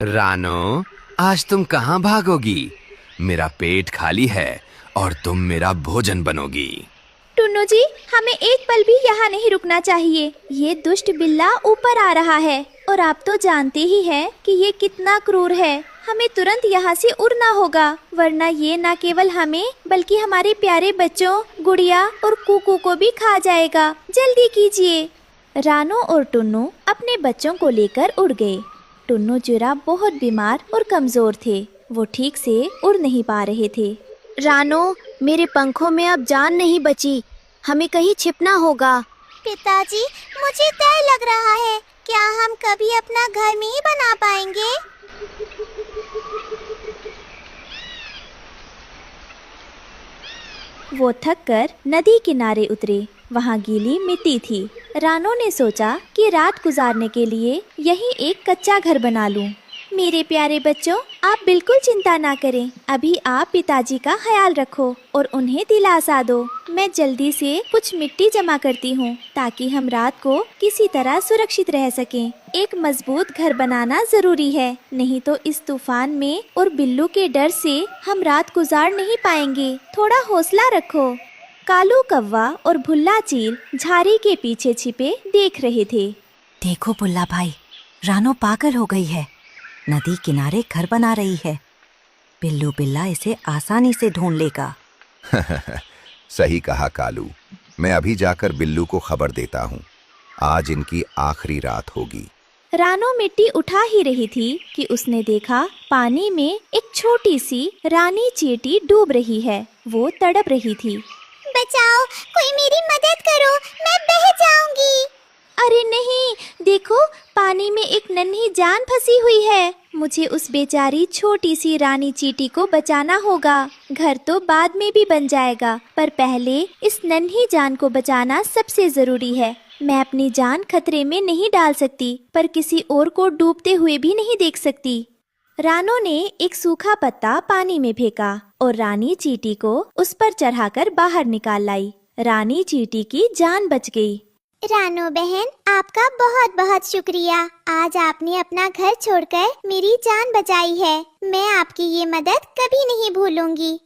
रानो, आज तुम कहाँ भागोगी? मेरा पेट खाली है और तुम मेरा भोजन बनोगी। टुन्नू जी, हमें एक पल भी यहाँ नहीं रुकना चाहिए। ये दुष्ट बिल्ला ऊपर आ रहा है और आप तो जानते ही हैं कि ये कितना क्रूर है। हमें तुरंत यहाँ से उड़ना होगा, वरना ये न केवल हमें बल्कि हमारे प्यारे बच्चों, गुड़िया और कुकू को भी खा जाएगा। जल्दी कीजिए। रानो और टुन्नू अपने बच्चों को लेकर उड़ गए। टुन्नू जिराफ बहुत बीमार और कमजोर थे। वो ठीक से उड़ नहीं पा रहे थे। रानो, मेरे पंखों में अब जान नहीं बची। हमें कहीं छिपना होगा। पिताजी, मुझे डर लग रहा है। क्या हम कभी अपना घर में ही बना पाएंगे? वो थककर नदी किनारे उतरे। वहाँ गीली मिट्टी थी। रानो ने सोचा कि रात गुजारने के लिए यहीं एक कच्चा घर बना लूं। मेरे प्यारे बच्चों, आप बिल्कुल चिंता ना करें। अभी आप पिताजी का ख्याल रखो और उन्हें दिलासा दो। मैं जल्दी से कुछ मिट्टी जमा करती हूँ ताकि हम रात को किसी तरह सुरक्षित रह सकें। एक मजबूत घर बनाना जरूरी है, नहीं तो इस तूफान में और बिल्लू के डर से हम रात गुजार नहीं पाएंगे। थोड़ा हौसला रखो। कालू कौवा और भुल्ला चील झाड़ी के पीछे छिपे देख रहे थे। देखो बुल्ला भाई, रानो पागल हो गई है। नदी किनारे घर बना रही है। बिल्लू बिल्ला इसे आसानी से ढूंढ लेगा। सही कहा कालू। मैं अभी जाकर बिल्लू को खबर देता हूँ। आज इनकी आखिरी रात होगी। रानो मिट्टी उठा ही रही थी कि उसने देखा पानी में एक छोटी सी रानी चींटी डूब रही है। वो तड़प रही थी। बचाओ, कोई मेरी मदद करो, मैं बह जाऊंगी। अरे नहीं, देखो पानी में एक नन्ही जान फंसी हुई है। मुझे उस बेचारी छोटी सी रानी चींटी को बचाना होगा। घर तो बाद में भी बन जाएगा, पर पहले इस नन्ही जान को बचाना सबसे जरूरी है। मैं अपनी जान खतरे में नहीं डाल सकती, पर किसी और को डूबते हुए भी नहीं देख सकती। रानो ने एक सूखा पत्ता पानी में फेंका और रानी चींटी को उस पर चढ़ाकर बाहर निकाल लाई। रानी चींटी की जान बच गई। रानो बहन, आपका बहुत बहुत शुक्रिया। आज आपने अपना घर छोड़कर मेरी जान बचाई है। मैं आपकी ये मदद कभी नहीं भूलूंगी।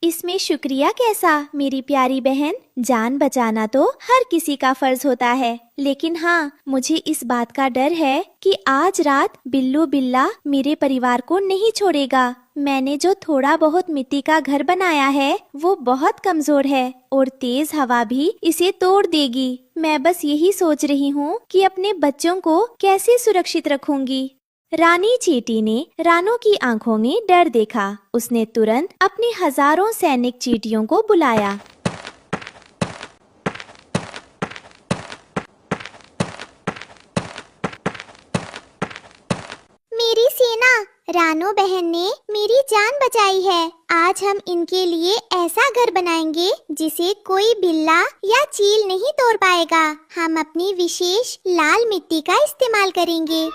इसमें शुक्रिया कैसा मेरी प्यारी बहन। जान बचाना तो हर किसी का फर्ज होता है, लेकिन हाँ, मुझे इस बात का डर है कि आज रात बिल्लू बिल्ला मेरे परिवार को नहीं छोड़ेगा। मैंने जो थोड़ा बहुत मिट्टी का घर बनाया है वो बहुत कमजोर है और तेज हवा भी इसे तोड़ देगी। मैं बस यही सोच रही हूँ कि अपने बच्चों को कैसे सुरक्षित रखूंगी। रानी चींटी ने रानो की आंखों में डर देखा। उसने तुरंत अपने हजारों सैनिक चींटियों को बुलाया। मेरी सेना, रानो बहन ने मेरी जान बचाई है। आज हम इनके लिए ऐसा घर बनाएंगे जिसे कोई बिल्ला या चील नहीं तोड़ पाएगा। हम अपनी विशेष लाल मिट्टी का इस्तेमाल करेंगे।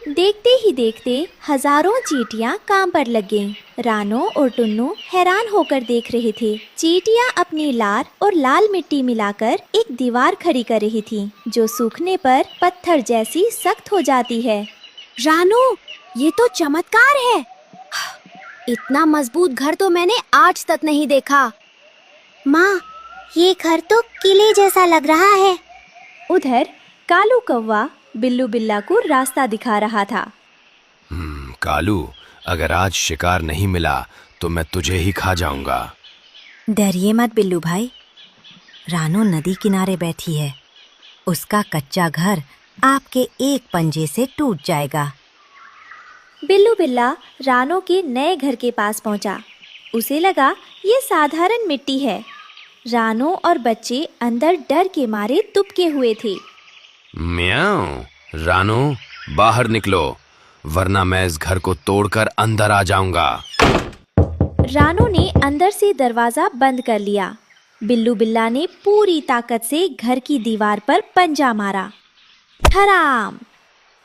देखते ही देखते हजारों चींटियां काम पर लग गईं। रानो और टुन्नू हैरान होकर देख रहे थे। चींटियां अपनी लार और लाल मिट्टी मिलाकर एक दीवार खड़ी कर रही थीं, जो सूखने पर पत्थर जैसी सख्त हो जाती है। रानो, ये तो चमत्कार है। इतना मजबूत घर तो मैंने आज तक नहीं देखा। माँ, ये घर तो किले जैसा लग रहा है। उधर कालू कौवा बिल्लू बिल्ला को रास्ता दिखा रहा था। कालू, अगर आज शिकार नहीं मिला तो मैं तुझे ही खा जाऊंगा। डरिए मत बिल्लू भाई। रानो नदी किनारे बैठी है। उसका कच्चा घर आपके एक पंजे से टूट जाएगा। बिल्लू बिल्ला रानो के नए घर के पास पहुंचा। उसे लगा ये साधारण मिट्टी है। रानो और बच्चे अंदर डर के मारे दुबके हुए थे। म्याऊं। रानो, बाहर निकलो, वरना मैं इस घर को तोड़कर अंदर आ जाऊंगा। रानो ने अंदर से दरवाजा बंद कर लिया। बिल्लू बिल्ला ने पूरी ताकत से घर की दीवार पर पंजा मारा। ठराम!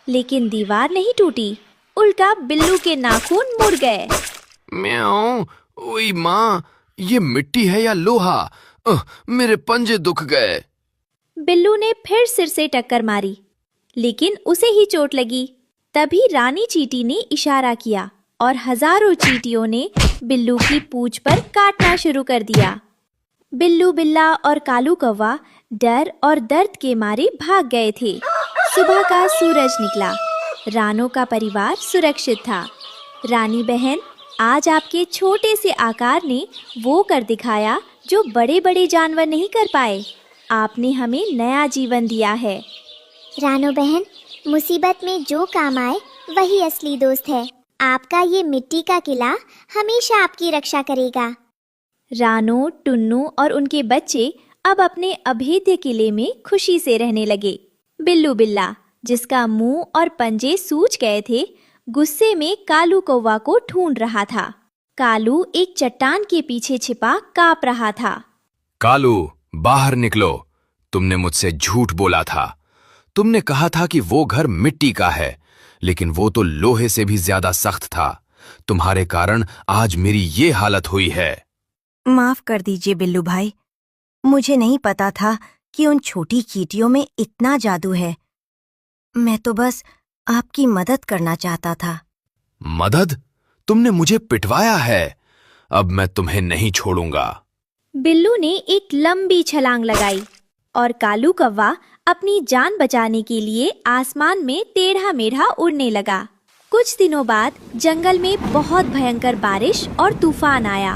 लेकिन दीवार नहीं टूटी, उल्टा बिल्लू के नाखून मुड़ गए। म्याऊं। ओए माँ, ये मिट्टी है या लोहा? मेरे पंजे दुख गए। बिल्लू ने फिर सिर से टक्कर मारी, लेकिन उसे ही चोट लगी। तभी रानी चींटी ने इशारा किया और हजारों चींटियों ने बिल्लू की पूंछ पर काटना शुरू कर दिया। बिल्लू बिल्ला और कालू कौवा डर और दर्द के मारे भाग गए थे। सुबह का सूरज निकला। रानों का परिवार सुरक्षित था। रानी बहन, आज आपके छोटे से आकार ने वो कर दिखाया जो बड़े बड़े जानवर नहीं कर पाए। आपने हमें नया जीवन दिया है। रानो बहन, मुसीबत में जो काम आए वही असली दोस्त है। आपका ये मिट्टी का किला हमेशा आपकी रक्षा करेगा। रानो, टुन्नू और उनके बच्चे अब अपने अभेद्य किले में खुशी से रहने लगे। बिल्लू बिल्ला, जिसका मुंह और पंजे सूज गए थे, गुस्से में कालू कौवा को ढूंढ रहा था। कालू एक चट्टान के पीछे छिपा कांप रहा था। कालू, बाहर निकलो। तुमने मुझसे झूठ बोला था। तुमने कहा था कि वो घर मिट्टी का है, लेकिन वो तो लोहे से भी ज्यादा सख्त था। तुम्हारे कारण आज मेरी ये हालत हुई है। माफ कर दीजिए बिल्लू भाई, मुझे नहीं पता था कि उन छोटी चींटियों में इतना जादू है। मैं तो बस आपकी मदद करना चाहता था। मदद? तुमने मुझे पिटवाया है। अब मैं तुम्हें नहीं छोड़ूंगा। बिल्लू ने एक लंबी छलांग लगाई और कालू कौवा अपनी जान बचाने के लिए आसमान में टेढ़ा मेढ़ा उड़ने लगा। कुछ दिनों बाद जंगल में बहुत भयंकर बारिश और तूफान आया।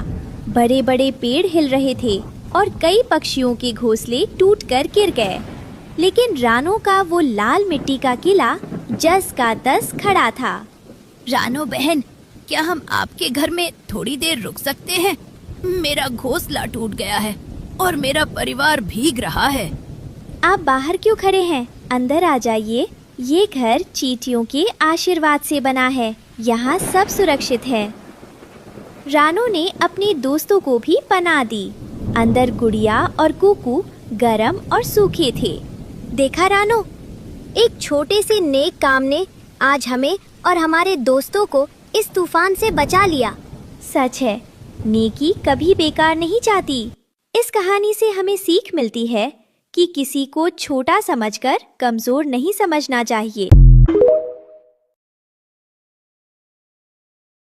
बड़े बड़े पेड़ हिल रहे थे और कई पक्षियों के घोंसले टूटकर गिर गए। लेकिन रानो का वो लाल मिट्टी का किला जस का तस खड़ा था। रानो बहन, क्या हम आपके घर में थोड़ी देर रुक सकते हैं? मेरा घोंसला टूट गया है और मेरा परिवार भीग रहा है। आप बाहर क्यों खड़े हैं? अंदर आ जाइए। ये घर चींटियों के आशीर्वाद से बना है। यहाँ सब सुरक्षित है। रानो ने अपने दोस्तों को भी पनाह दी। अंदर गुड़िया और कुकू गरम और सूखे थे। देखा रानो, एक छोटे से नेक काम ने आज हमें और हमारे दोस्तों को इस तूफान से बचा लिया। सच है, नेकी कभी बेकार नहीं जाती। इस कहानी से हमें सीख मिलती है कि किसी को छोटा समझकर कमजोर नहीं समझना चाहिए।